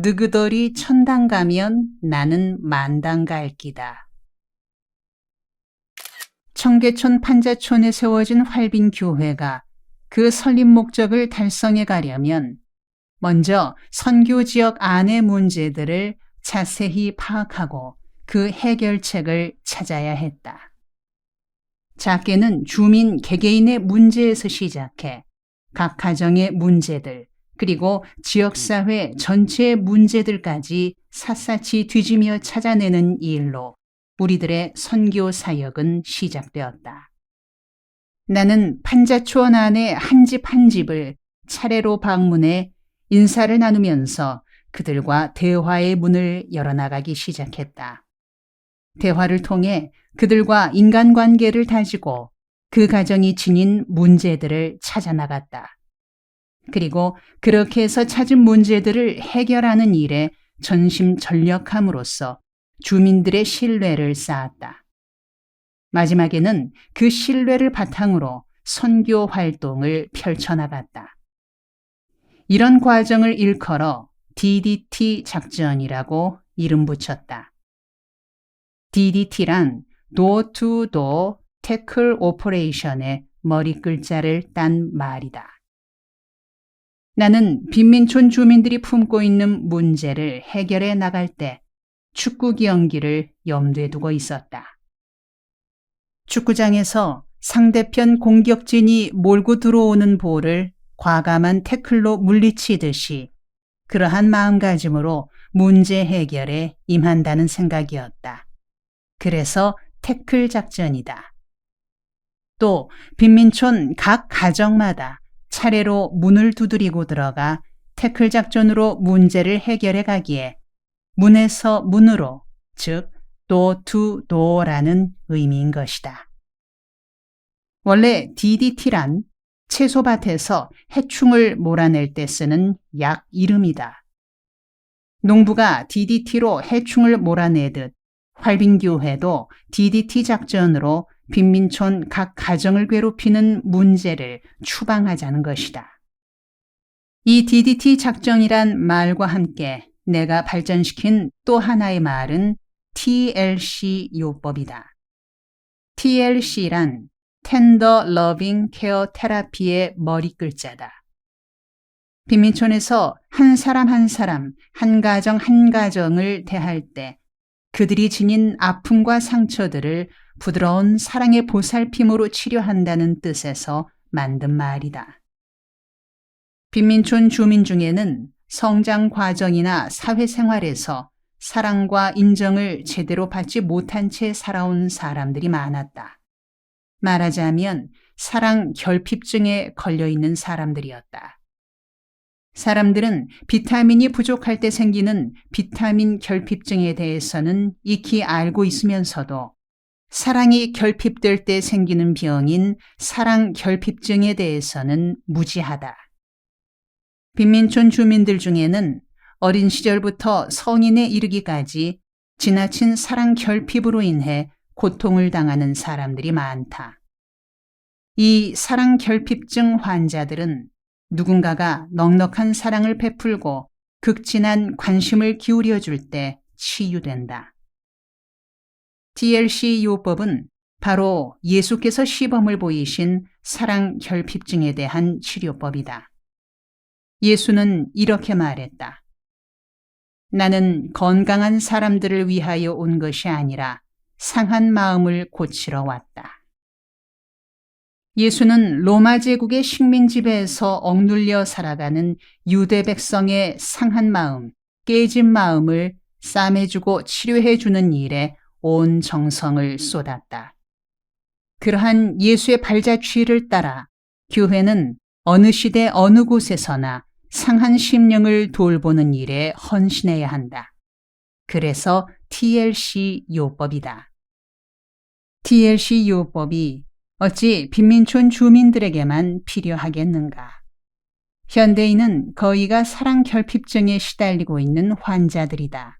너희들이 천당 가면 나는 만당 갈 기다. 청계천 판자촌에 세워진 활빈교회가 그 설립 목적을 달성해 가려면 먼저 선교 지역 안의 문제들을 자세히 파악하고 그 해결책을 찾아야 했다. 작게는 주민 개개인의 문제에서 시작해 각 가정의 문제들, 그리고 지역사회 전체의 문제들까지 샅샅이 뒤지며 찾아내는 일로 우리들의 선교 사역은 시작되었다. 나는 판자촌 안의 한 집 한 집을 차례로 방문해 인사를 나누면서 그들과 대화의 문을 열어나가기 시작했다. 대화를 통해 그들과 인간관계를 다지고 그 가정이 지닌 문제들을 찾아나갔다. 그리고 그렇게 해서 찾은 문제들을 해결하는 일에 전심전력함으로써 주민들의 신뢰를 쌓았다. 마지막에는 그 신뢰를 바탕으로 선교 활동을 펼쳐나갔다. 이런 과정을 일컬어 DDT 작전이라고 이름 붙였다. DDT란 Door to Door Tackle Operation의 머리 글자를 딴 말이다. 나는 빈민촌 주민들이 품고 있는 문제를 해결해 나갈 때 축구 경기를 염두에 두고 있었다. 축구장에서 상대편 공격진이 몰고 들어오는 볼을 과감한 태클로 물리치듯이 그러한 마음가짐으로 문제 해결에 임한다는 생각이었다. 그래서 태클 작전이다. 또 빈민촌 각 가정마다 차례로 문을 두드리고 들어가 태클 작전으로 문제를 해결해 가기에 문에서 문으로, 즉 door to door라는 의미인 것이다. 원래 DDT란 채소밭에서 해충을 몰아낼 때 쓰는 약 이름이다. 농부가 DDT로 해충을 몰아내듯 활빈교회도 DDT 작전으로 빈민촌 각 가정을 괴롭히는 문제를 추방하자는 것이다. 이 DDT 작전이란 말과 함께 내가 발전시킨 또 하나의 말은 TLC 요법이다. TLC란 Tender Loving Care Therapy의 머리 글자다. 빈민촌에서 한 사람 한 사람, 한 가정 한 가정을 대할 때 그들이 지닌 아픔과 상처들을 부드러운 사랑의 보살핌으로 치료한다는 뜻에서 만든 말이다. 빈민촌 주민 중에는 성장 과정이나 사회생활에서 사랑과 인정을 제대로 받지 못한 채 살아온 사람들이 많았다. 말하자면 사랑 결핍증에 걸려있는 사람들이었다. 사람들은 비타민이 부족할 때 생기는 비타민 결핍증에 대해서는 익히 알고 있으면서도 사랑이 결핍될 때 생기는 병인 사랑 결핍증에 대해서는 무지하다. 빈민촌 주민들 중에는 어린 시절부터 성인에 이르기까지 지나친 사랑 결핍으로 인해 고통을 당하는 사람들이 많다. 이 사랑 결핍증 환자들은 누군가가 넉넉한 사랑을 베풀고 극진한 관심을 기울여 줄 때 치유된다. TLC 요법은 바로 예수께서 시범을 보이신 사랑 결핍증에 대한 치료법이다. 예수는 이렇게 말했다. 나는 건강한 사람들을 위하여 온 것이 아니라 상한 마음을 고치러 왔다. 예수는 로마 제국의 식민 지배에서 억눌려 살아가는 유대 백성의 상한 마음, 깨진 마음을 싸매주고 치료해주는 일에 온 정성을 쏟았다. 그러한 예수의 발자취를 따라 교회는 어느 시대 어느 곳에서나 상한 심령을 돌보는 일에 헌신해야 한다. 그래서 TLC 요법이다. TLC 요법이 어찌 빈민촌 주민들에게만 필요하겠는가? 현대인은 거의가 사랑 결핍증에 시달리고 있는 환자들이다.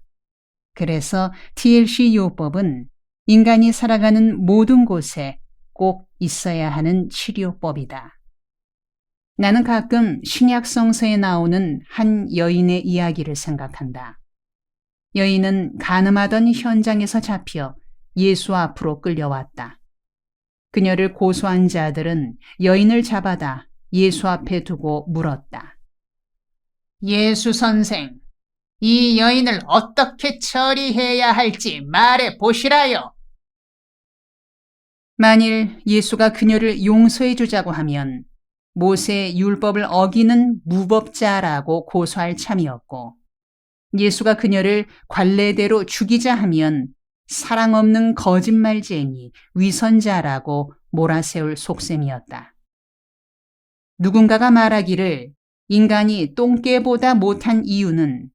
그래서 TLC 요법은 인간이 살아가는 모든 곳에 꼭 있어야 하는 치료법이다. 나는 가끔 신약 성서에 나오는 한 여인의 이야기를 생각한다. 여인은 간음하던 현장에서 잡혀 예수 앞으로 끌려왔다. 그녀를 고소한 자들은 여인을 잡아다 예수 앞에 두고 물었다. 예수 선생, 이 여인을 어떻게 처리해야 할지 말해 보시라요. 만일 예수가 그녀를 용서해 주자고 하면 모세의 율법을 어기는 무법자라고 고소할 참이었고, 예수가 그녀를 관례대로 죽이자 하면 사랑 없는 거짓말쟁이, 위선자라고 몰아세울 속셈이었다. 누군가가 말하기를 인간이 똥개보다 못한 이유는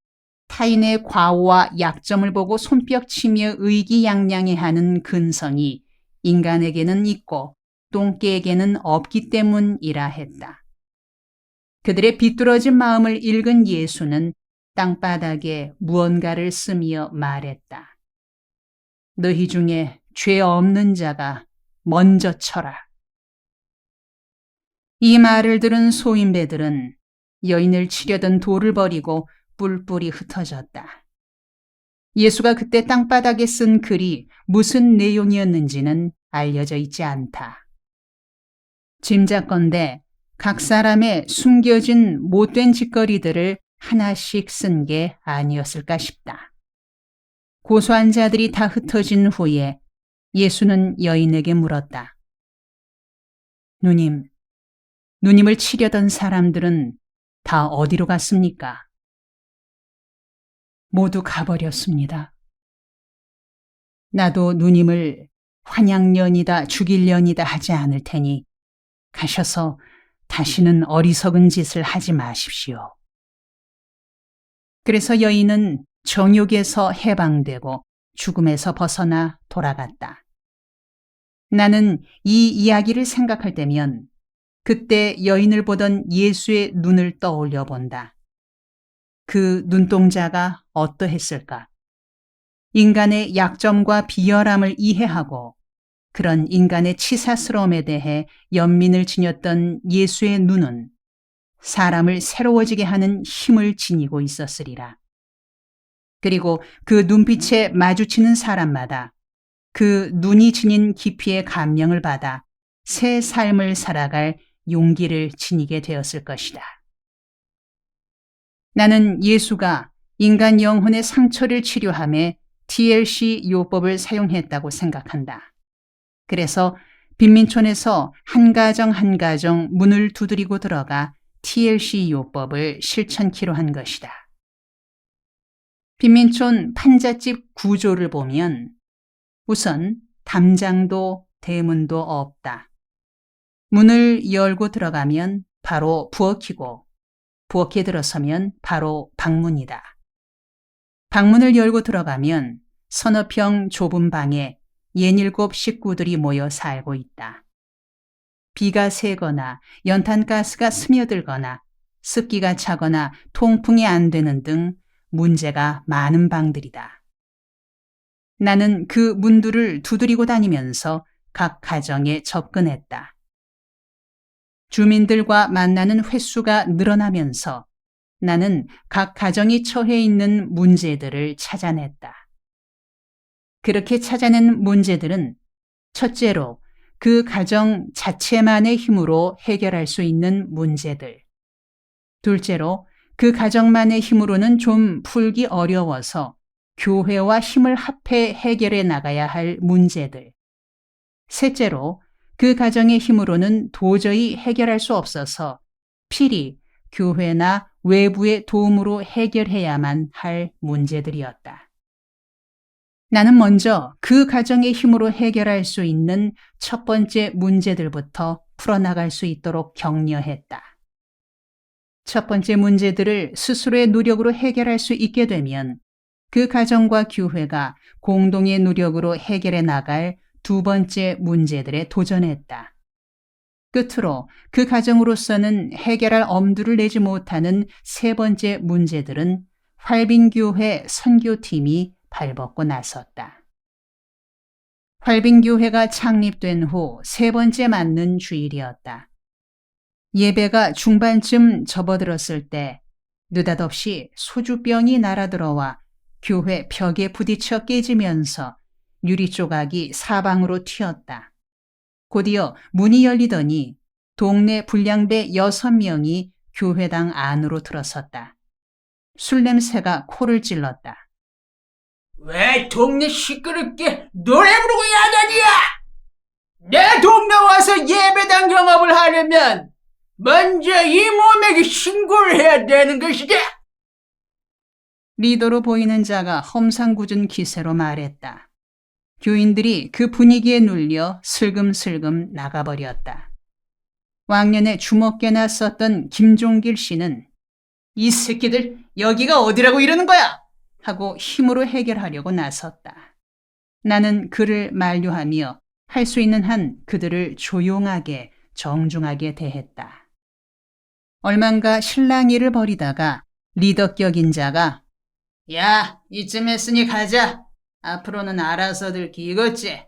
타인의 과오와 약점을 보고 손뼉치며 의기양양해하는 근성이 인간에게는 있고 똥개에게는 없기 때문이라 했다. 그들의 비뚤어진 마음을 읽은 예수는 땅바닥에 무언가를 쓰며 말했다. 너희 중에 죄 없는 자가 먼저 쳐라. 이 말을 들은 소인배들은 여인을 치려던 돌을 버리고 뿔뿔이 흩어졌다. 예수가 그때 땅바닥에 쓴 글이 무슨 내용이었는지는 알려져 있지 않다. 짐작건대 각 사람의 숨겨진 못된 짓거리들을 하나씩 쓴 게 아니었을까 싶다. 고소한 자들이 다 흩어진 후에 예수는 여인에게 물었다. 누님을 치려던 사람들은 다 어디로 갔습니까? 모두 가버렸습니다. 나도 누님을 환양년이다 죽일년이다 하지 않을 테니 가셔서 다시는 어리석은 짓을 하지 마십시오. 그래서 여인은 정욕에서 해방되고 죽음에서 벗어나 돌아갔다. 나는 이 이야기를 생각할 때면 그때 여인을 보던 예수의 눈을 떠올려 본다. 그 눈동자가 어떠했을까? 인간의 약점과 비열함을 이해하고 그런 인간의 치사스러움에 대해 연민을 지녔던 예수의 눈은 사람을 새로워지게 하는 힘을 지니고 있었으리라. 그리고 그 눈빛에 마주치는 사람마다 그 눈이 지닌 깊이의 감명을 받아 새 삶을 살아갈 용기를 지니게 되었을 것이다. 나는 예수가 인간 영혼의 상처를 치료함에 TLC 요법을 사용했다고 생각한다. 그래서 빈민촌에서 한 가정 한 가정 문을 두드리고 들어가 TLC 요법을 실천키로 한 것이다. 빈민촌 판잣집 구조를 보면 우선 담장도 대문도 없다. 문을 열고 들어가면 바로 부엌이고 부엌에 들어서면 바로 방문이다. 방문을 열고 들어가면 서너 평 좁은 방에 67 식구들이 모여 살고 있다. 비가 새거나 연탄가스가 스며들거나 습기가 차거나 통풍이 안 되는 등 문제가 많은 방들이다. 나는 그 문들을 두드리고 다니면서 각 가정에 접근했다. 주민들과 만나는 횟수가 늘어나면서 나는 각 가정이 처해 있는 문제들을 찾아냈다. 그렇게 찾아낸 문제들은 첫째로 그 가정 자체만의 힘으로 해결할 수 있는 문제들. 둘째로 그 가정만의 힘으로는 좀 풀기 어려워서 교회와 힘을 합해 해결해 나가야 할 문제들. 셋째로 그 가정의 힘으로는 도저히 해결할 수 없어서 필히 교회나 외부의 도움으로 해결해야만 할 문제들이었다. 나는 먼저 그 가정의 힘으로 해결할 수 있는 첫 번째 문제들부터 풀어나갈 수 있도록 격려했다. 첫 번째 문제들을 스스로의 노력으로 해결할 수 있게 되면 그 가정과 교회가 공동의 노력으로 해결해 나갈 두 번째 문제들에 도전했다. 끝으로 그 가정으로서는 해결할 엄두를 내지 못하는 세 번째 문제들은 활빈교회 선교팀이 발벗고 나섰다. 활빈교회가 창립된 후 세 번째 맞는 주일이었다. 예배가 중반쯤 접어들었을 때 느닷없이 소주병이 날아들어와 교회 벽에 부딪혀 깨지면서 유리 조각이 사방으로 튀었다. 곧이어 문이 열리더니 동네 불량배 6명이 교회당 안으로 들어섰다. 술 냄새가 코를 찔렀다. 왜 동네 시끄럽게 노래 부르고 야단이야? 내 동네 와서 예배당 영업을 하려면 먼저 이 몸에게 신고를 해야 되는 것이지. 리더로 보이는 자가 험상궂은 기세로 말했다. 교인들이 그 분위기에 눌려 슬금슬금 나가버렸다. 왕년에 주먹개나 썼던 김종길 씨는 이 새끼들 여기가 어디라고 이러는 거야? 하고 힘으로 해결하려고 나섰다. 나는 그를 만류하며 할 수 있는 한 그들을 조용하게 정중하게 대했다. 얼만가 실랑이를 벌이다가 리더격인 자가 야, 이쯤 했으니 가자. 앞으로는 알아서들 기겠지.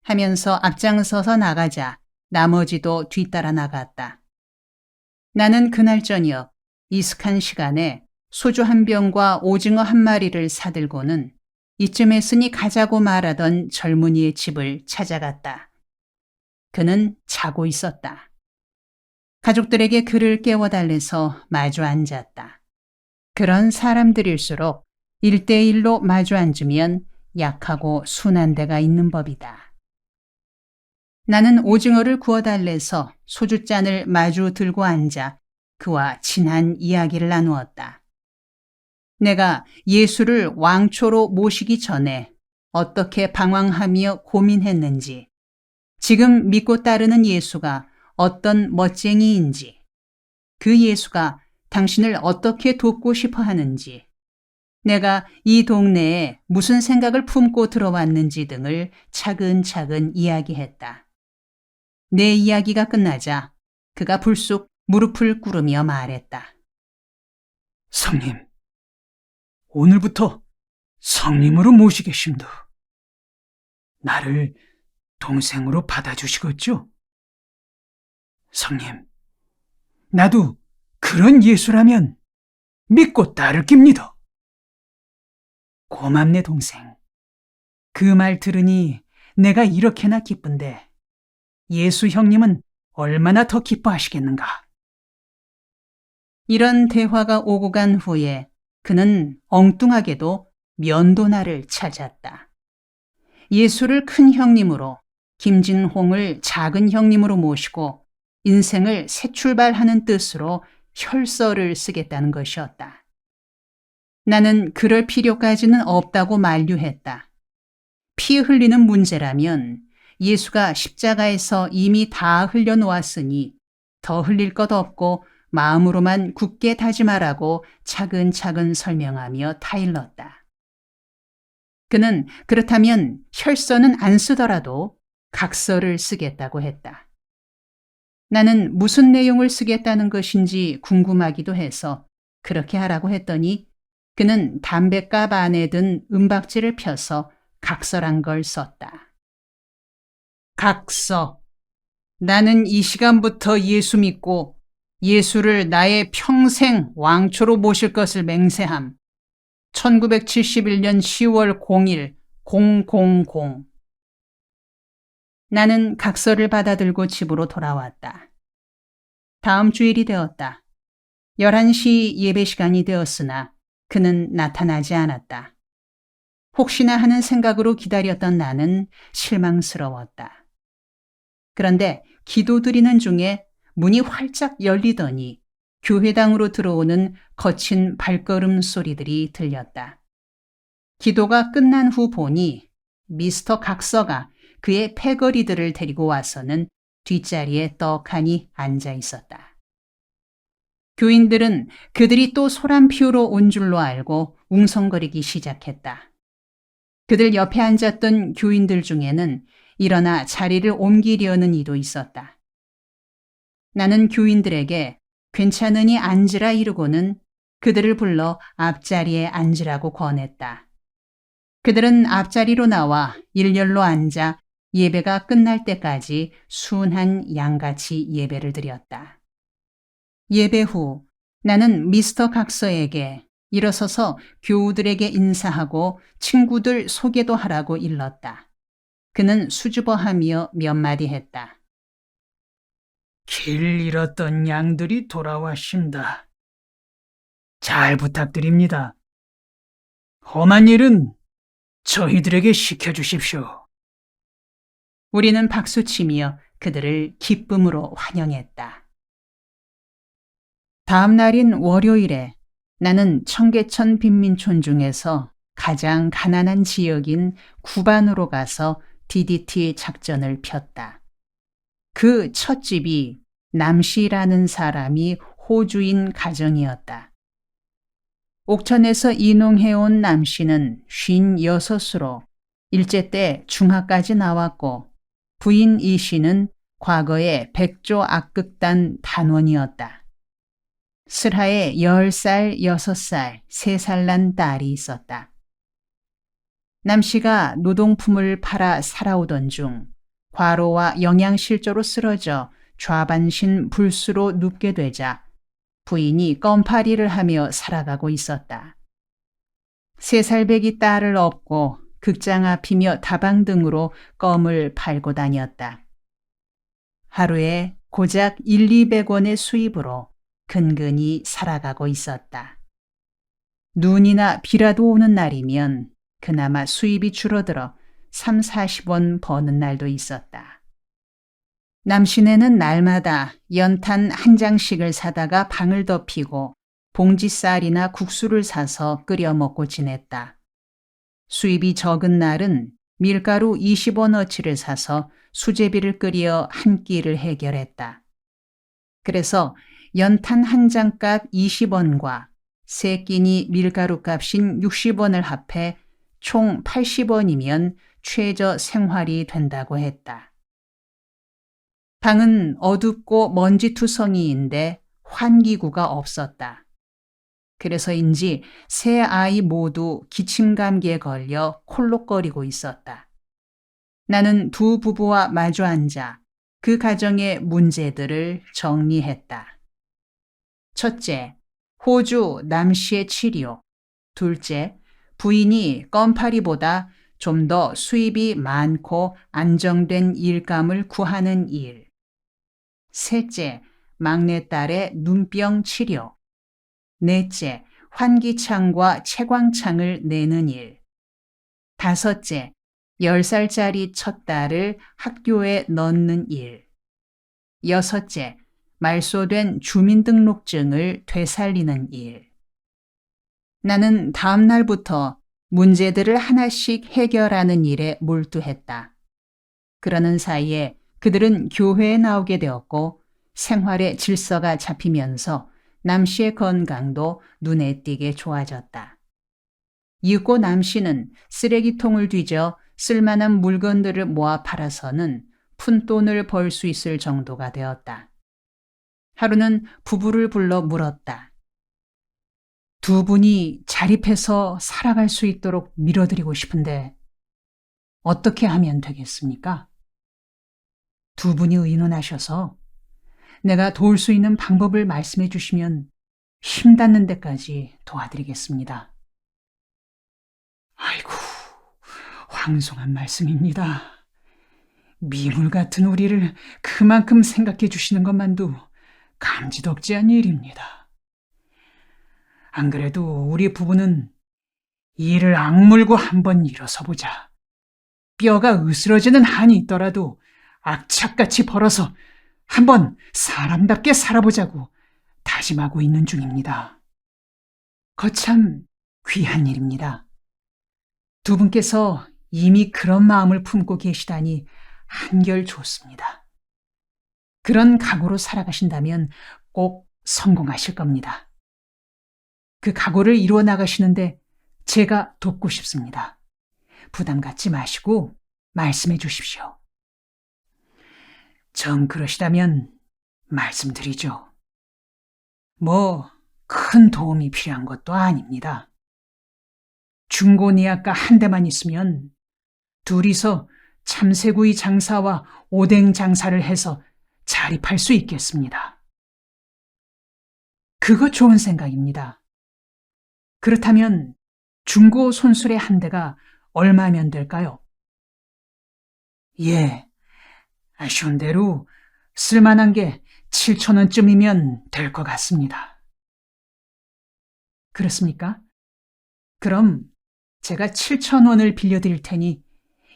하면서 앞장서서 나가자 나머지도 뒤따라 나갔다. 나는 그날 저녁 이슥한 시간에 소주 한 병과 오징어 한 마리를 사들고는 이쯤 했으니 가자고 말하던 젊은이의 집을 찾아갔다. 그는 자고 있었다. 가족들에게 그를 깨워달래서 마주 앉았다. 그런 사람들일수록 1대1로 마주 앉으면 약하고 순한 데가 있는 법이다. 나는 오징어를 구워달래서 소주잔을 마주 들고 앉아 그와 친한 이야기를 나누었다. 내가 예수를 왕초로 모시기 전에 어떻게 방황하며 고민했는지, 지금 믿고 따르는 예수가 어떤 멋쟁이인지, 그 예수가 당신을 어떻게 돕고 싶어 하는지, 내가 이 동네에 무슨 생각을 품고 들어왔는지 등을 차근차근 이야기했다. 내 이야기가 끝나자 그가 불쑥 무릎을 꿇으며 말했다. 성님, 오늘부터 성님으로 모시겠습니다. 나를 동생으로 받아주시겠죠? 성님, 나도 그런 예수라면 믿고 따를 깁니다. 고맙네, 동생. 그 말 들으니 내가 이렇게나 기쁜데 예수 형님은 얼마나 더 기뻐하시겠는가. 이런 대화가 오고 간 후에 그는 엉뚱하게도 면도날을 찾았다. 예수를 큰 형님으로, 김진홍을 작은 형님으로 모시고 인생을 새 출발하는 뜻으로 혈서를 쓰겠다는 것이었다. 나는 그럴 필요까지는 없다고 만류했다. 피 흘리는 문제라면 예수가 십자가에서 이미 다 흘려놓았으니 더 흘릴 것 없고 마음으로만 굳게 다짐하라고 차근차근 설명하며 타일렀다. 그는 그렇다면 혈서는 안 쓰더라도 각서를 쓰겠다고 했다. 나는 무슨 내용을 쓰겠다는 것인지 궁금하기도 해서 그렇게 하라고 했더니 그는 담뱃갑 안에 든 은박지를 펴서 각서란 걸 썼다. 각서. 나는 이 시간부터 예수 믿고 예수를 나의 평생 왕초로 모실 것을 맹세함. 1971년 10월 0일 000. 나는 각서를 받아들고 집으로 돌아왔다. 다음 주일이 되었다. 11시 예배 시간이 되었으나 그는 나타나지 않았다. 혹시나 하는 생각으로 기다렸던 나는 실망스러웠다. 그런데 기도드리는 중에 문이 활짝 열리더니 교회당으로 들어오는 거친 발걸음 소리들이 들렸다. 기도가 끝난 후 보니 미스터 각서가 그의 패거리들을 데리고 와서는 뒷자리에 떡하니 앉아 있었다. 교인들은 그들이 또 소란 피우러 온 줄로 알고 웅성거리기 시작했다. 그들 옆에 앉았던 교인들 중에는 일어나 자리를 옮기려는 이도 있었다. 나는 교인들에게 괜찮으니 앉으라 이르고는 그들을 불러 앞자리에 앉으라고 권했다. 그들은 앞자리로 나와 일렬로 앉아 예배가 끝날 때까지 순한 양같이 예배를 드렸다. 예배 후 나는 미스터 각서에게 일어서서 교우들에게 인사하고 친구들 소개도 하라고 일렀다. 그는 수줍어하며 몇 마디 했다. 길 잃었던 양들이 돌아왔습니다. 잘 부탁드립니다. 험한 일은 저희들에게 시켜주십시오. 우리는 박수치며 그들을 기쁨으로 환영했다. 다음 날인 월요일에 나는 청계천 빈민촌 중에서 가장 가난한 지역인 구반으로 가서 DDT 작전을 폈다. 그 첫 집이 남씨라는 사람이 호주인 가정이었다. 옥천에서 이농해온 남씨는 56으로 일제 때 중학까지 나왔고 부인 이씨는 과거에 백조 악극단 단원이었다. 슬하에 10살, 6살, 3살 난 딸이 있었다. 남씨가 노동품을 팔아 살아오던 중 과로와 영양실조로 쓰러져 좌반신 불수로 눕게 되자 부인이 껌파리를 하며 살아가고 있었다. 3살 배기 딸을 업고 극장 앞이며 다방 등으로 껌을 팔고 다녔다. 하루에 고작 1,200원의 수입으로 근근히 살아가고 있었다. 눈이나 비라도 오는 날이면 그나마 수입이 줄어들어 30-40원 버는 날도 있었다. 남씨네는 날마다 연탄 한 장씩을 사다가 방을 덮이고 봉지쌀이나 국수를 사서 끓여 먹고 지냈다. 수입이 적은 날은 밀가루 20원어치를 사서 수제비를 끓여 한 끼를 해결했다. 그래서 연탄 한 장값 20원과 세 끼니 밀가루 값인 60원을 합해 총 80원이면 최저 생활이 된다고 했다. 방은 어둡고 먼지투성이인데 환기구가 없었다. 그래서인지 세 아이 모두 기침감기에 걸려 콜록거리고 있었다. 나는 두 부부와 마주 앉아 그 가정의 문제들을 정리했다. 첫째, 호주 남씨의 치료. 둘째, 부인이 껌파리보다 좀 더 수입이 많고 안정된 일감을 구하는 일. 셋째, 막내딸의 눈병 치료. 넷째, 환기창과 채광창을 내는 일. 다섯째, 10살짜리 첫 딸을 학교에 넣는 일. 여섯째, 말소된 주민등록증을 되살리는 일. 나는 다음 날부터 문제들을 하나씩 해결하는 일에 몰두했다. 그러는 사이에 그들은 교회에 나오게 되었고 생활의 질서가 잡히면서 남씨의 건강도 눈에 띄게 좋아졌다. 이윽고 남씨는 쓰레기통을 뒤져 쓸만한 물건들을 모아 팔아서는 푼돈을 벌 수 있을 정도가 되었다. 하루는 부부를 불러 물었다. 두 분이 자립해서 살아갈 수 있도록 밀어드리고 싶은데 어떻게 하면 되겠습니까? 두 분이 의논하셔서 내가 도울 수 있는 방법을 말씀해 주시면 힘 닿는 데까지 도와드리겠습니다. 아이고, 황송한 말씀입니다. 미물 같은 우리를 그만큼 생각해 주시는 것만도 감지덕지한 일입니다. 안 그래도 우리 부부는 이를 악물고 한번 일어서 보자. 뼈가 으스러지는 한이 있더라도 악착같이 벌어서 한번 사람답게 살아보자고 다짐하고 있는 중입니다. 거참 귀한 일입니다. 두 분께서 이미 그런 마음을 품고 계시다니 한결 좋습니다. 그런 각오로 살아가신다면 꼭 성공하실 겁니다. 그 각오를 이루어 나가시는데 제가 돕고 싶습니다. 부담 갖지 마시고 말씀해 주십시오. 정 그러시다면 말씀드리죠. 뭐 큰 도움이 필요한 것도 아닙니다. 중고니아과 한 대만 있으면 둘이서 참새구이 장사와 오뎅 장사를 해서 자립할 수 있겠습니다. 그거 좋은 생각입니다. 그렇다면 중고 손수레 한 대가 얼마면 될까요? 예, 아쉬운 대로 쓸만한 게 7,000원쯤이면 될 것 같습니다. 그렇습니까? 그럼 제가 7,000원을 빌려드릴 테니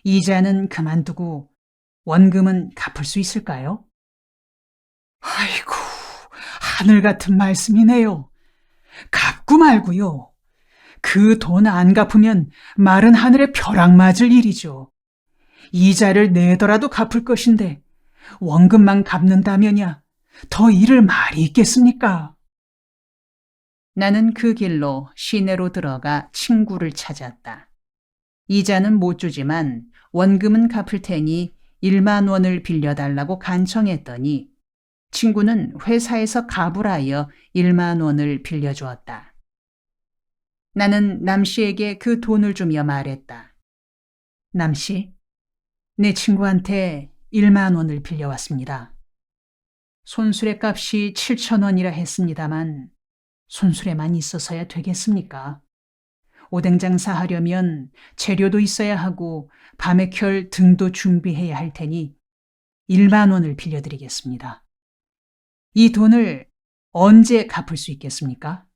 이자는 그만두고 원금은 갚을 수 있을까요? 아이고, 하늘 같은 말씀이네요. 갚고 말고요. 그 돈 안 갚으면 마른 하늘에 벼락 맞을 일이죠. 이자를 내더라도 갚을 것인데 원금만 갚는다면야 더 잃을 말이 있겠습니까? 나는 그 길로 시내로 들어가 친구를 찾았다. 이자는 못 주지만 원금은 갚을 테니 1만 원을 빌려달라고 간청했더니 친구는 회사에서 가불하여 1만 원을 빌려주었다. 나는 남씨에게 그 돈을 주며 말했다. 남씨, 내 친구한테 1만 원을 빌려왔습니다. 손수레 값이 7,000원이라 했습니다만 손수레만 있어서야 되겠습니까? 오뎅 장사하려면 재료도 있어야 하고 밤에 켤 등도 준비해야 할 테니 1만 원을 빌려드리겠습니다. 이 돈을 언제 갚을 수 있겠습니까?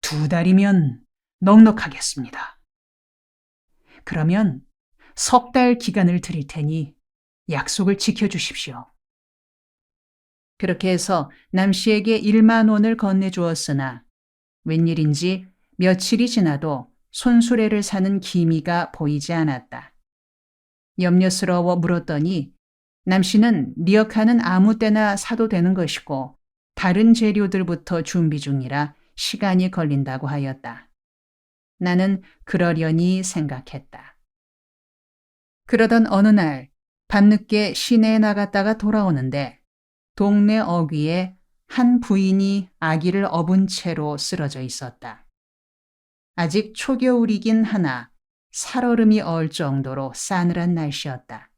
2달이면 넉넉하겠습니다. 그러면 3달 기간을 드릴 테니 약속을 지켜주십시오. 그렇게 해서 남씨에게 1만 원을 건네주었으나 웬일인지 며칠이 지나도 손수레를 사는 기미가 보이지 않았다. 염려스러워 물었더니 남씨는 리어카는 아무 때나 사도 되는 것이고 다른 재료들부터 준비 중이라 시간이 걸린다고 하였다. 나는 그러려니 생각했다. 그러던 어느 날 밤늦게 시내에 나갔다가 돌아오는데 동네 어귀에 한 부인이 아기를 업은 채로 쓰러져 있었다. 아직 초겨울이긴 하나 살얼음이 얼 정도로 싸늘한 날씨였다.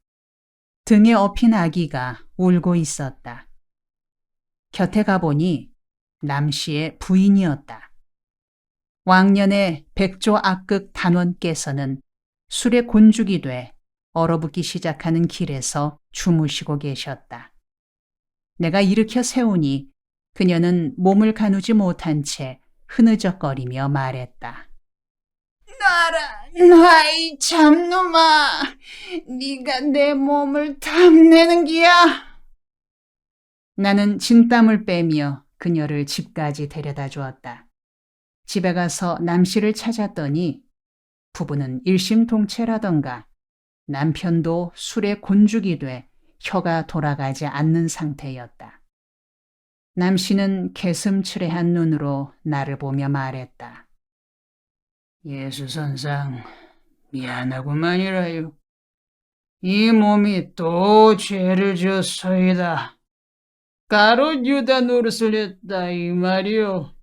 등에 업힌 아기가 울고 있었다. 곁에 가보니 남씨의 부인이었다. 왕년에 백조 악극 단원께서는 술에 곤죽이 돼 얼어붙기 시작하는 길에서 주무시고 계셨다. 내가 일으켜 세우니 그녀는 몸을 가누지 못한 채 흐느적거리며 말했다. 나이 참놈아, 네가 내 몸을 탐내는 기야. 나는 진땀을 빼며 그녀를 집까지 데려다 주었다. 집에 가서 남씨를 찾았더니 부부는 일심동체라던가 남편도 술에 곤죽이 돼 혀가 돌아가지 않는 상태였다. 남씨는 개슴츠레한 눈으로 나를 보며 말했다. 예수선상, 미안하구만이라요. 이 몸이 또 죄를 지었소이다. 가롯 유다 노릇을 했다 이 말이오.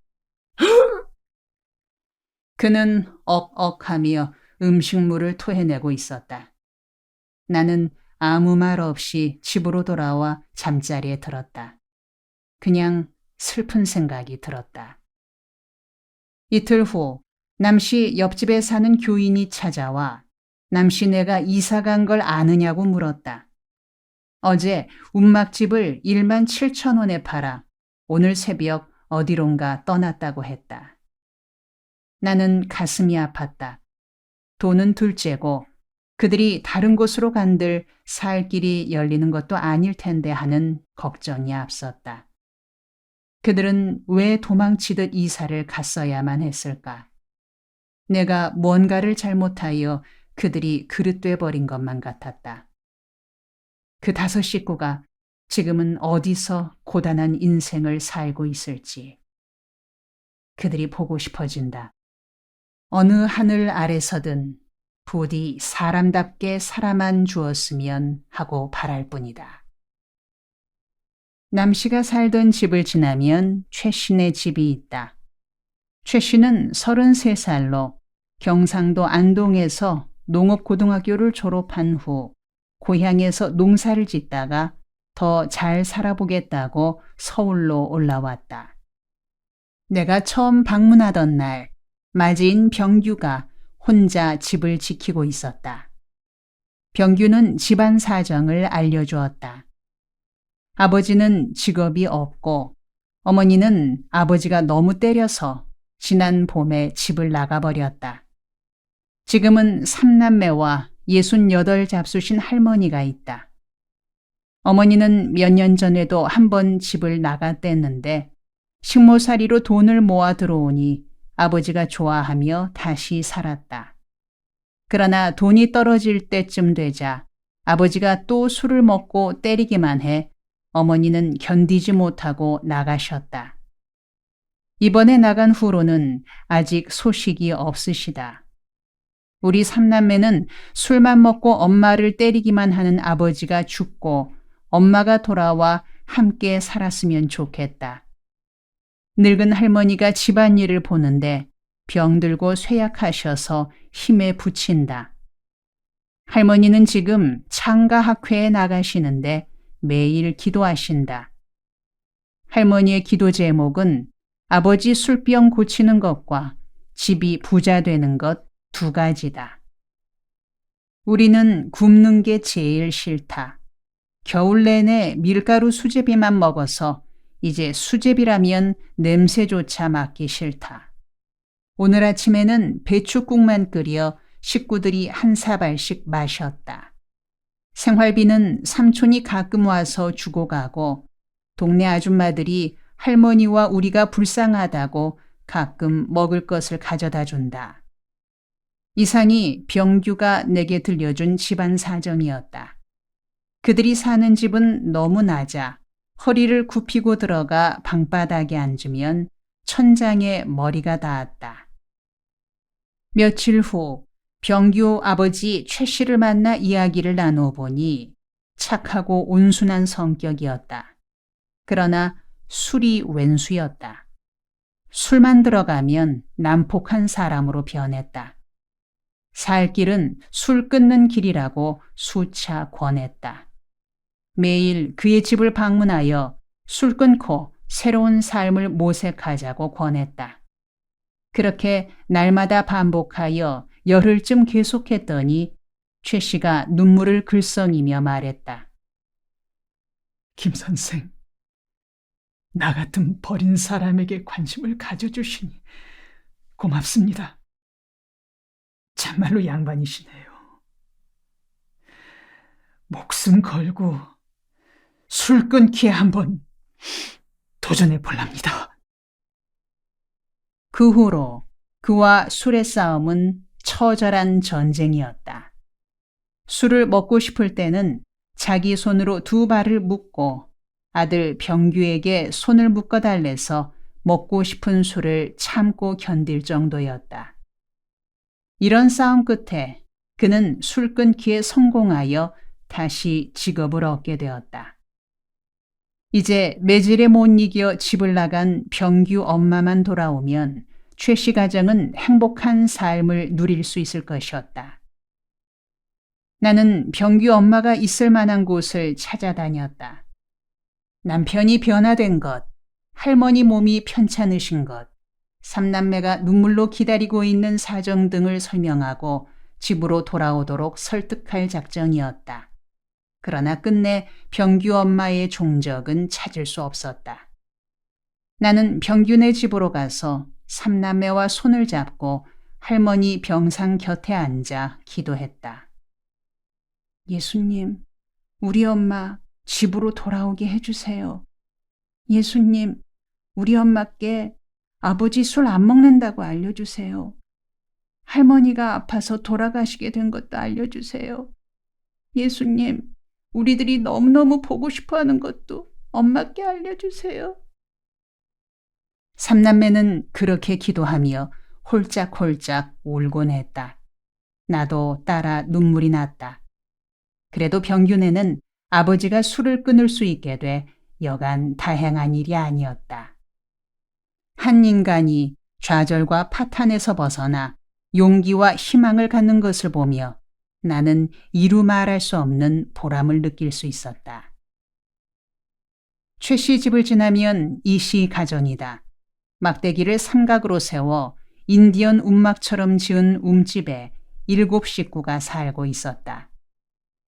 그는 억억하며 음식물을 토해내고 있었다. 나는 아무 말 없이 집으로 돌아와 잠자리에 들었다. 그냥 슬픈 생각이 들었다. 이틀 후 남씨 옆집에 사는 교인이 찾아와 남씨 내가 이사 간 걸 아느냐고 물었다. 어제 움막집을 17,000원에 팔아 오늘 새벽 어디론가 떠났다고 했다. 나는 가슴이 아팠다. 돈은 둘째고 그들이 다른 곳으로 간들 살 길이 열리는 것도 아닐 텐데 하는 걱정이 앞섰다. 그들은 왜 도망치듯 이사를 갔어야만 했을까? 내가 뭔가를 잘못하여 그들이 그릇돼 버린 것만 같았다. 그 5 식구가 지금은 어디서 고단한 인생을 살고 있을지. 그들이 보고 싶어진다. 어느 하늘 아래서든 부디 사람답게 살아만 주었으면 하고 바랄 뿐이다. 남씨가 살던 집을 지나면 최 씨네 집이 있다. 최 씨는 33살로 경상도 안동에서 농업고등학교를 졸업한 후 고향에서 농사를 짓다가 더 잘 살아보겠다고 서울로 올라왔다. 내가 처음 방문하던 날, 맞이인 병규가 혼자 집을 지키고 있었다. 병규는 집안 사정을 알려주었다. 아버지는 직업이 없고 어머니는 아버지가 너무 때려서 지난 봄에 집을 나가버렸다. 지금은 3남매와 68 잡수신 할머니가 있다. 어머니는 몇 년 전에도 한 번 집을 나갔댔는데 식모살이로 돈을 모아 들어오니 아버지가 좋아하며 다시 살았다. 그러나 돈이 떨어질 때쯤 되자 아버지가 또 술을 먹고 때리기만 해 어머니는 견디지 못하고 나가셨다. 이번에 나간 후로는 아직 소식이 없으시다. 우리 3남매는 술만 먹고 엄마를 때리기만 하는 아버지가 죽고 엄마가 돌아와 함께 살았으면 좋겠다. 늙은 할머니가 집안일을 보는데 병들고 쇠약하셔서 힘에 부친다. 할머니는 지금 창가학회에 나가시는데 매일 기도하신다. 할머니의 기도 제목은 아버지 술병 고치는 것과 집이 부자 되는 것 두 가지다. 우리는 굶는 게 제일 싫다. 겨울 내내 밀가루 수제비만 먹어서 이제 수제비라면 냄새조차 맡기 싫다. 오늘 아침에는 배춧국만 끓여 식구들이 한 사발씩 마셨다. 생활비는 삼촌이 가끔 와서 주고 가고 동네 아줌마들이 할머니와 우리가 불쌍하다고 가끔 먹을 것을 가져다 준다. 이상이 병규가 내게 들려준 집안 사정이었다. 그들이 사는 집은 너무 낮아 허리를 굽히고 들어가 방바닥에 앉으면 천장에 머리가 닿았다. 며칠 후 병규 아버지 최 씨를 만나 이야기를 나누어 보니 착하고 온순한 성격이었다. 그러나 술이 왼수였다. 술만 들어가면 난폭한 사람으로 변했다. 살 길은 술 끊는 길이라고 수차 권했다. 매일 그의 집을 방문하여 술 끊고 새로운 삶을 모색하자고 권했다. 그렇게 날마다 반복하여 열흘쯤 계속했더니 최 씨가 눈물을 글썽이며 말했다. 김 선생, 나 같은 버린 사람에게 관심을 가져주시니 고맙습니다. 참말로 양반이시네요. 목숨 걸고 술 끊기에 한번 도전해 볼랍니다. 그 후로 그와 술의 싸움은 처절한 전쟁이었다. 술을 먹고 싶을 때는 자기 손으로 두 발을 묶고 아들 병규에게 손을 묶어달래서 먹고 싶은 술을 참고 견딜 정도였다. 이런 싸움 끝에 그는 술 끊기에 성공하여 다시 직업을 얻게 되었다. 이제 매질에 못 이겨 집을 나간 병규 엄마만 돌아오면 최 씨 가정은 행복한 삶을 누릴 수 있을 것이었다. 나는 병규 엄마가 있을 만한 곳을 찾아다녔다. 남편이 변화된 것, 할머니 몸이 편찮으신 것, 삼남매가 눈물로 기다리고 있는 사정 등을 설명하고 집으로 돌아오도록 설득할 작정이었다. 그러나 끝내 병규 엄마의 종적은 찾을 수 없었다. 나는 병규네 집으로 가서 삼남매와 손을 잡고 할머니 병상 곁에 앉아 기도했다. 예수님, 우리 엄마 집으로 돌아오게 해주세요. 예수님, 우리 엄마께 아버지 술 안 먹는다고 알려주세요. 할머니가 아파서 돌아가시게 된 것도 알려주세요. 예수님, 우리들이 너무너무 보고 싶어하는 것도 엄마께 알려주세요. 삼남매는 그렇게 기도하며 홀짝홀짝 울곤 했다. 나도 따라 눈물이 났다. 그래도 병규네는 아버지가 술을 끊을 수 있게 돼 여간 다행한 일이 아니었다. 한 인간이 좌절과 파탄에서 벗어나 용기와 희망을 갖는 것을 보며 나는 이루 말할 수 없는 보람을 느낄 수 있었다. 최 씨 집을 지나면 이 씨 가정이다. 막대기를 삼각으로 세워 인디언 움막처럼 지은 움집에 7 식구가 살고 있었다.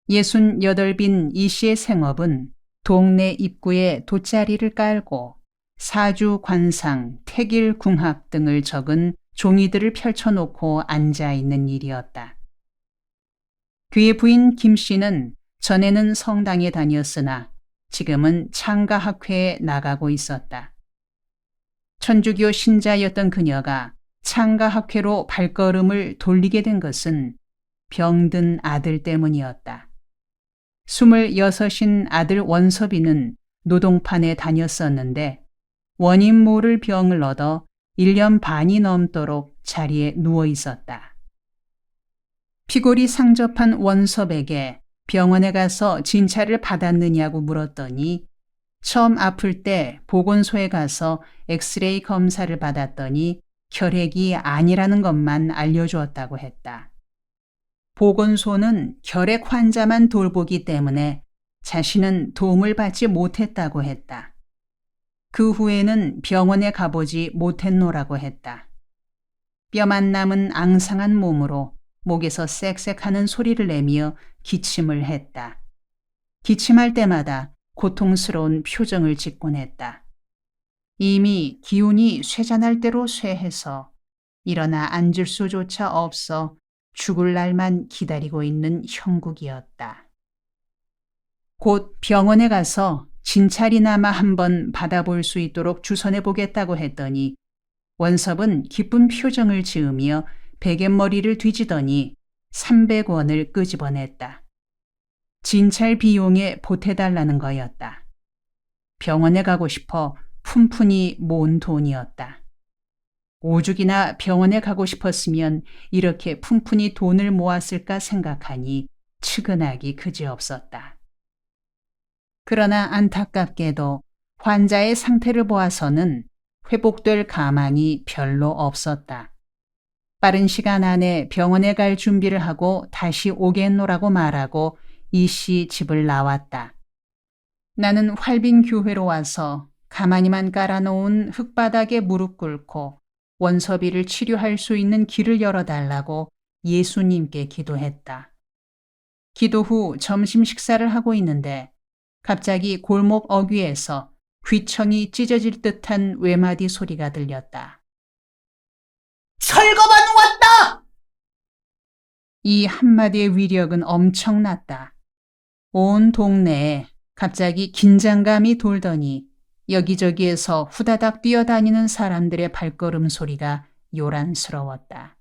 68빈 이 씨의 생업은 동네 입구에 돗자리를 깔고 사주 관상, 택일 궁합 등을 적은 종이들을 펼쳐놓고 앉아있는 일이었다. 그의 부인 김 씨는 전에는 성당에 다녔으나 지금은 창가학회에 나가고 있었다. 천주교 신자였던 그녀가 창가학회로 발걸음을 돌리게 된 것은 병든 아들 때문이었다. 26인 아들 원섭이는 노동판에 다녔었는데 원인 모를 병을 얻어 1년 반이 넘도록 자리에 누워 있었다. 피골이 상접한 원섭에게 병원에 가서 진찰을 받았느냐고 물었더니 처음 아플 때 보건소에 가서 엑스레이 검사를 받았더니 혈액이 아니라는 것만 알려주었다고 했다. 보건소는 결핵 환자만 돌보기 때문에 자신은 도움을 받지 못했다고 했다. 그 후에는 병원에 가보지 못했노라고 했다. 뼈만 남은 앙상한 몸으로 목에서 쌕쌕하는 소리를 내며 기침을 했다. 기침할 때마다 고통스러운 표정을 짓곤 했다. 이미 기운이 쇠잔할 대로 쇠해서 일어나 앉을 수조차 없어 죽을 날만 기다리고 있는 형국이었다. 곧 병원에 가서 진찰이나마 한번 받아볼 수 있도록 주선해 보겠다고 했더니 원섭은 기쁜 표정을 지으며 베갯머리를 뒤지더니 300원을 끄집어냈다. 진찰 비용에 보태달라는 거였다. 병원에 가고 싶어 푼푼이 모은 돈이었다. 오죽이나 병원에 가고 싶었으면 이렇게 푼푼이 돈을 모았을까 생각하니 측은하기 그지없었다. 그러나 안타깝게도 환자의 상태를 보아서는 회복될 가망이 별로 없었다. 빠른 시간 안에 병원에 갈 준비를 하고 다시 오겠노라고 말하고 이 씨 집을 나왔다. 나는 활빈 교회로 와서 가만히만 깔아놓은 흙바닥에 무릎 꿇고 원섭이를 치료할 수 있는 길을 열어달라고 예수님께 기도했다. 기도 후 점심 식사를 하고 있는데 갑자기 골목 어귀에서 귀청이 찢어질 듯한 외마디 소리가 들렸다. 철거반 왔다! 이 한마디의 위력은 엄청났다. 온 동네에 갑자기 긴장감이 돌더니 여기저기에서 후다닥 뛰어다니는 사람들의 발걸음 소리가 요란스러웠다.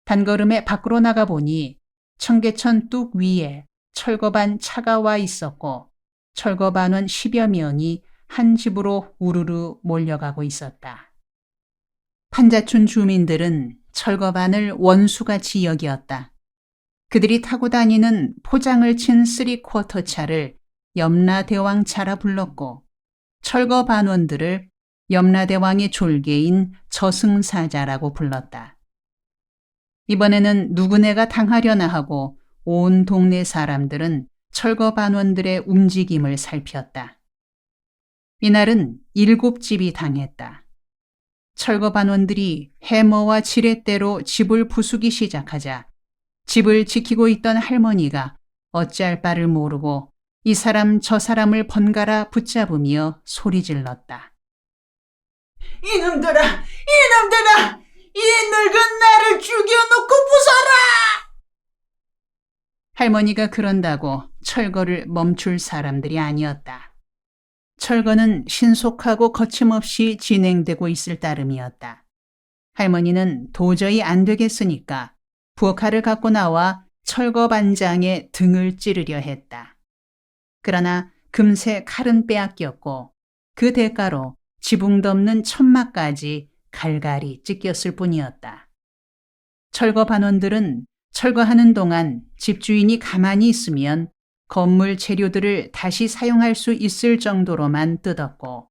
단걸음에 밖으로 나가보니 청계천 뚝 위에 철거반 차가 와 있었고 철거반원 10여 명이 한 집으로 우르르 몰려가고 있었다. 판자촌 주민들은 철거반을 원수같이 여기었다. 그들이 타고 다니는 포장을 친 3쿼터 차를 염라대왕 차라 불렀고 철거반원들을 염라대왕의 졸개인 저승사자라고 불렀다. 이번에는 누구네가 당하려나 하고 온 동네 사람들은 철거반원들의 움직임을 살폈다. 이날은 7집이 당했다. 철거반원들이 해머와 지렛대로 집을 부수기 시작하자 집을 지키고 있던 할머니가 어찌할 바를 모르고 이 사람 저 사람을 번갈아 붙잡으며 소리질렀다. 이놈들아! 이놈들아! 이 늙은 나를 죽여놓고 부숴라! 할머니가 그런다고 철거를 멈출 사람들이 아니었다. 철거는 신속하고 거침없이 진행되고 있을 따름이었다. 할머니는 도저히 안 되겠으니까 부엌칼을 갖고 나와 철거 반장의 등을 찌르려 했다. 그러나 금세 칼은 빼앗겼고 그 대가로 지붕 덮는 천막까지 갈갈이 찢겼을 뿐이었다. 철거 반원들은 철거하는 동안 집주인이 가만히 있으면 건물 재료들을 다시 사용할 수 있을 정도로만 뜯었고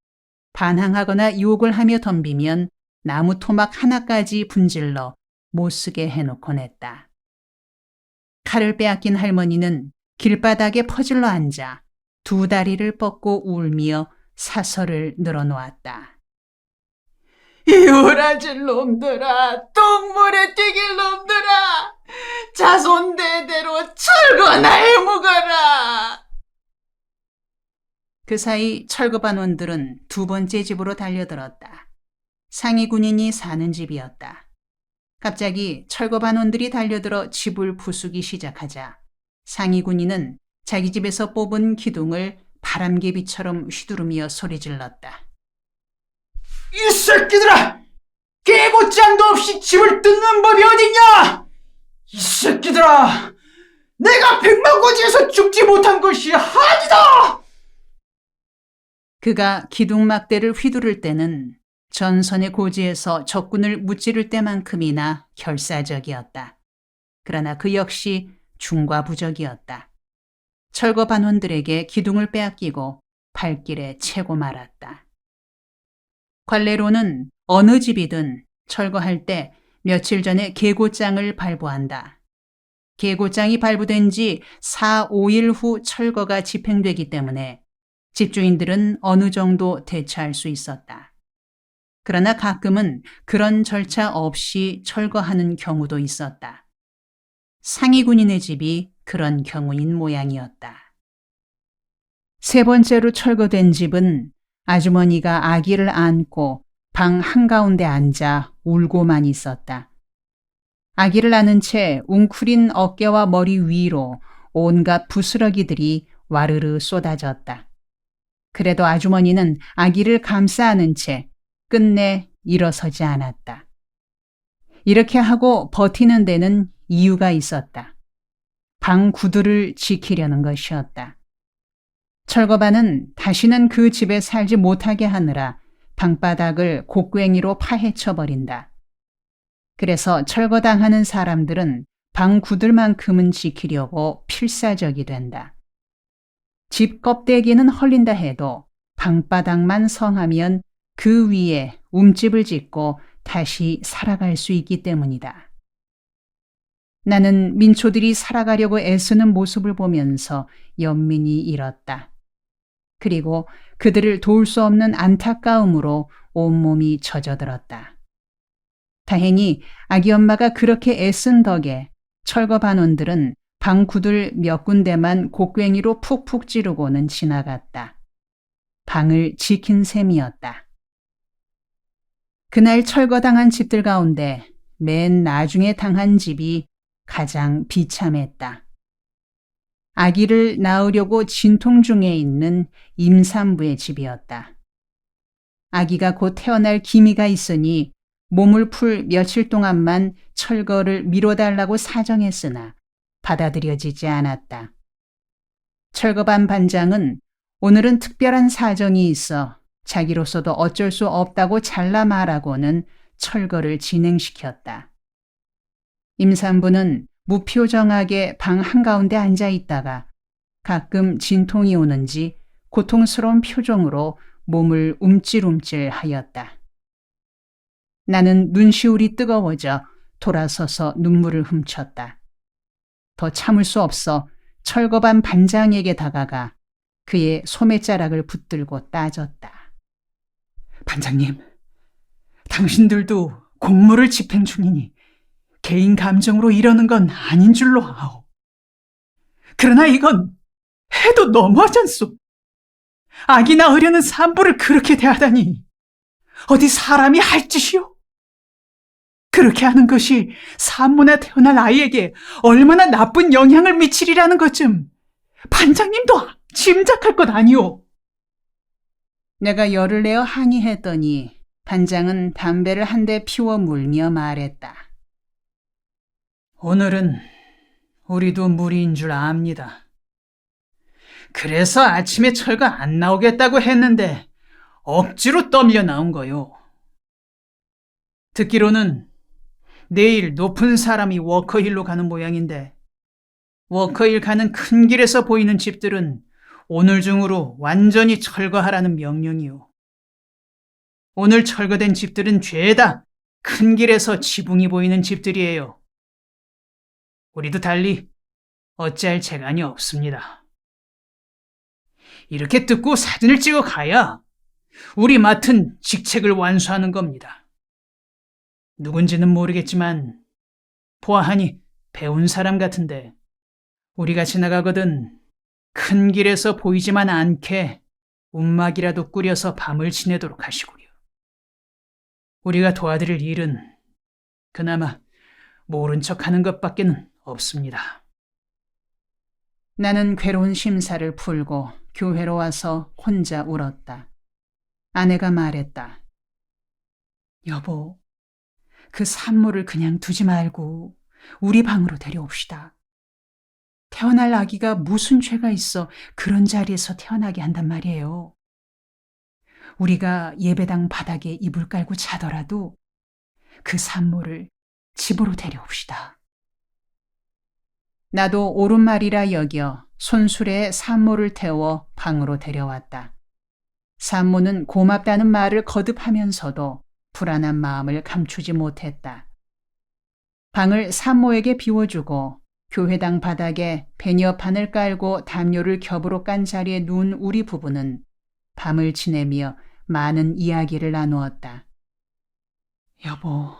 반항하거나 욕을 하며 덤비면 나무 토막 하나까지 분질러 못쓰게 해놓곤 했다. 칼을 빼앗긴 할머니는 길바닥에 퍼질러 앉아 2 다리를 뻗고 울며 사설을 늘어놓았다. 이우라질 놈들아, 똥물에 튀길 놈들아, 자손 대대로 철거나에 묵어라. 그 사이 철거반원들은 두 번째 집으로 달려들었다. 상위 군인이 사는 집이었다. 갑자기 철거반원들이 달려들어 집을 부수기 시작하자 상위 군인은 자기 집에서 뽑은 기둥을 바람개비처럼 휘두르며 소리질렀다. 이 새끼들아! 깨고짱도 없이 집을 뜯는 법이 어딨냐! 이 새끼들아! 내가 백만고지에서 죽지 못한 것이 한이다! 그가 기둥막대를 휘두를 때는 전선의 고지에서 적군을 무찌를 때만큼이나 결사적이었다. 그러나 그 역시 중과부적이었다. 철거반원들에게 기둥을 빼앗기고 발길에 채고 말았다. 관례로는 어느 집이든 철거할 때 며칠 전에 계고장을 발부한다. 계고장이 발부된 지 4, 5일 후 철거가 집행되기 때문에 집주인들은 어느 정도 대처할 수 있었다. 그러나 가끔은 그런 절차 없이 철거하는 경우도 있었다. 상위 군인의 집이 그런 경우인 모양이었다. 세 번째로 철거된 집은 아주머니가 아기를 안고 방 한가운데 앉아 울고만 있었다. 아기를 안은 채 웅크린 어깨와 머리 위로 온갖 부스러기들이 와르르 쏟아졌다. 그래도 아주머니는 아기를 감싸 안은 채 끝내 일어서지 않았다. 이렇게 하고 버티는 데는 이유가 있었다. 방 구두를 지키려는 것이었다. 철거반은 다시는 그 집에 살지 못하게 하느라 방바닥을 곡괭이로 파헤쳐버린다. 그래서 철거당하는 사람들은 방 구들만큼은 지키려고 필사적이 된다. 집 껍데기는 헐린다 해도 방바닥만 성하면 그 위에 움집을 짓고 다시 살아갈 수 있기 때문이다. 나는 민초들이 살아가려고 애쓰는 모습을 보면서 연민이 일었다. 그리고 그들을 도울 수 없는 안타까움으로 온몸이 젖어들었다. 다행히 아기 엄마가 그렇게 애쓴 덕에 철거반원들은 방구들 몇 군데만 곡괭이로 푹푹 찌르고는 지나갔다. 방을 지킨 셈이었다. 그날 철거당한 집들 가운데 맨 나중에 당한 집이 가장 비참했다. 아기를 낳으려고 진통 중에 있는 임산부의 집이었다. 아기가 곧 태어날 기미가 있으니 몸을 풀 며칠 동안만 철거를 미뤄달라고 사정했으나 받아들여지지 않았다. 철거반 반장은 오늘은 특별한 사정이 있어 자기로서도 어쩔 수 없다고 잘라 말하고는 철거를 진행시켰다. 임산부는 무표정하게 방 한가운데 앉아 있다가 가끔 진통이 오는지 고통스러운 표정으로 몸을 움찔움찔 하였다. 나는 눈시울이 뜨거워져 돌아서서 눈물을 훔쳤다. 더 참을 수 없어 철거반 반장에게 다가가 그의 소매자락을 붙들고 따졌다. 반장님, 당신들도 공무를 집행 중이니 개인 감정으로 이러는 건 아닌 줄로 아오. 그러나 이건 해도 너무하지 않소? 아기 낳으려는 산부를 그렇게 대하다니 어디 사람이 할 짓이오? 그렇게 하는 것이 산모나 태어날 아이에게 얼마나 나쁜 영향을 미치리라는 것 좀 반장님도 짐작할 것 아니오. 내가 열을 내어 항의했더니 반장은 담배를 한 대 피워 물며 말했다. 오늘은 우리도 무리인 줄 압니다. 그래서 아침에 철거 안 나오겠다고 했는데 억지로 떠밀려 나온 거요. 듣기로는 내일 높은 사람이 워커힐로 가는 모양인데 워커힐 가는 큰 길에서 보이는 집들은 오늘 중으로 완전히 철거하라는 명령이요. 오늘 철거된 집들은 죄다 큰 길에서 지붕이 보이는 집들이에요. 우리도 달리 어찌할 재간이 없습니다. 이렇게 듣고 사진을 찍어 가야 우리 맡은 직책을 완수하는 겁니다. 누군지는 모르겠지만 보아하니 배운 사람 같은데 우리가 지나가거든 큰 길에서 보이지만 않게 움막이라도 꾸려서 밤을 지내도록 하시구려. 우리가 도와드릴 일은 그나마 모른 척하는 것밖에는 없습니다. 나는 괴로운 심사를 풀고 교회로 와서 혼자 울었다. 아내가 말했다. 여보, 그 산모를 그냥 두지 말고 우리 방으로 데려옵시다. 태어날 아기가 무슨 죄가 있어 그런 자리에서 태어나게 한단 말이에요. 우리가 예배당 바닥에 이불 깔고 자더라도 그 산모를 집으로 데려옵시다. 나도 옳은 말이라 여겨 손수레에 산모를 태워 방으로 데려왔다. 산모는 고맙다는 말을 거듭하면서도 불안한 마음을 감추지 못했다. 방을 산모에게 비워주고 교회당 바닥에 배녀판을 깔고 담요를 겹으로 깐 자리에 누운 우리 부부는 밤을 지내며 많은 이야기를 나누었다. 여보,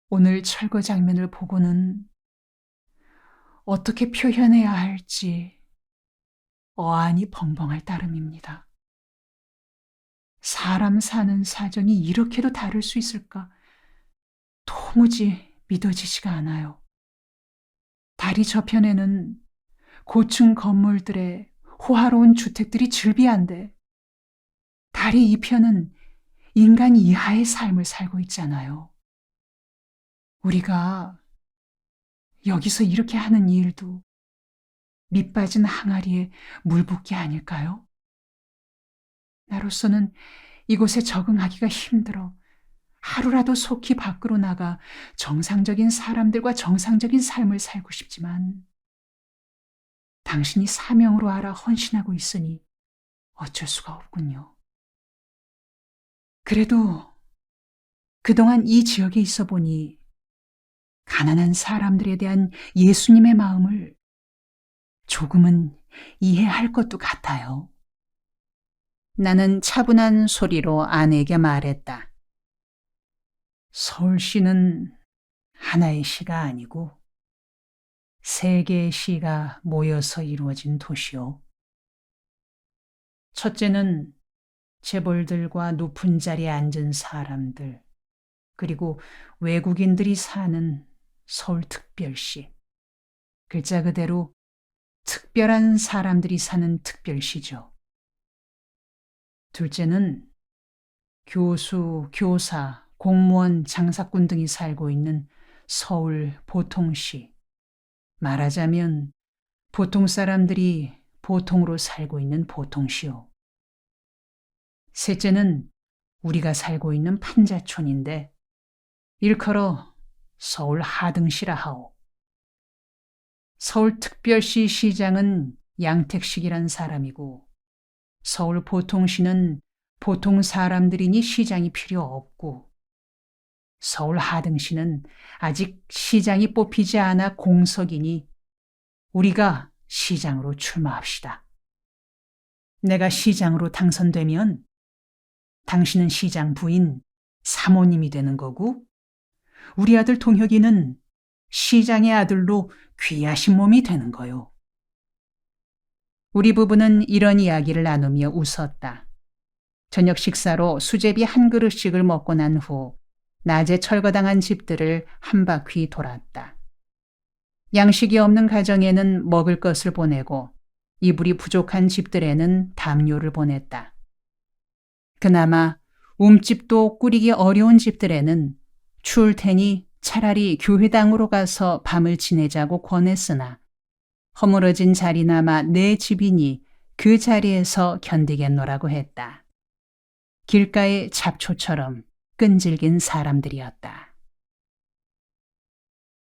오늘 철거 장면을 보고는 어떻게 표현해야 할지 어안이 벙벙할 따름입니다. 사람 사는 사정이 이렇게도 다를 수 있을까? 도무지 믿어지지가 않아요. 다리 저편에는 고층 건물들의 호화로운 주택들이 즐비한데 다리 이편은 인간 이하의 삶을 살고 있잖아요. 우리가 여기서 이렇게 하는 일도 밑빠진 항아리에 물 붓기 아닐까요? 나로서는 이곳에 적응하기가 힘들어 하루라도 속히 밖으로 나가 정상적인 사람들과 정상적인 삶을 살고 싶지만 당신이 사명으로 알아 헌신하고 있으니 어쩔 수가 없군요. 그래도 그동안 이 지역에 있어 보니 가난한 사람들에 대한 예수님의 마음을 조금은 이해할 것도 같아요. 나는 차분한 소리로 아내에게 말했다. 서울시는 하나의 시가 아니고 세 개의 시가 모여서 이루어진 도시요. 첫째는 재벌들과 높은 자리에 앉은 사람들, 그리고 외국인들이 사는 서울특별시. 글자 그대로 특별한 사람들이 사는 특별시죠. 둘째는 교수, 교사, 공무원, 장사꾼 등이 살고 있는 서울 보통시. 말하자면 보통 사람들이 보통으로 살고 있는 보통시요. 셋째는 우리가 살고 있는 판자촌인데 일컬어 서울 하등시라 하오. 서울특별시 시장은 양택식이란 사람이고 서울 보통시는 보통 사람들이니 시장이 필요 없고 서울 하등시는 아직 시장이 뽑히지 않아 공석이니 우리가 시장으로 출마합시다. 내가 시장으로 당선되면 당신은 시장 부인 사모님이 되는 거고 우리 아들 동혁이는 시장의 아들로 귀하신 몸이 되는 거요. 우리 부부는 이런 이야기를 나누며 웃었다. 저녁 식사로 수제비 한 그릇씩을 먹고 난 후 낮에 철거당한 집들을 한 바퀴 돌았다. 양식이 없는 가정에는 먹을 것을 보내고 이불이 부족한 집들에는 담요를 보냈다. 그나마 움집도 꾸리기 어려운 집들에는 추울 테니 차라리 교회당으로 가서 밤을 지내자고 권했으나 허물어진 자리나마 내 집이니 그 자리에서 견디겠노라고 했다. 길가의 잡초처럼 끈질긴 사람들이었다.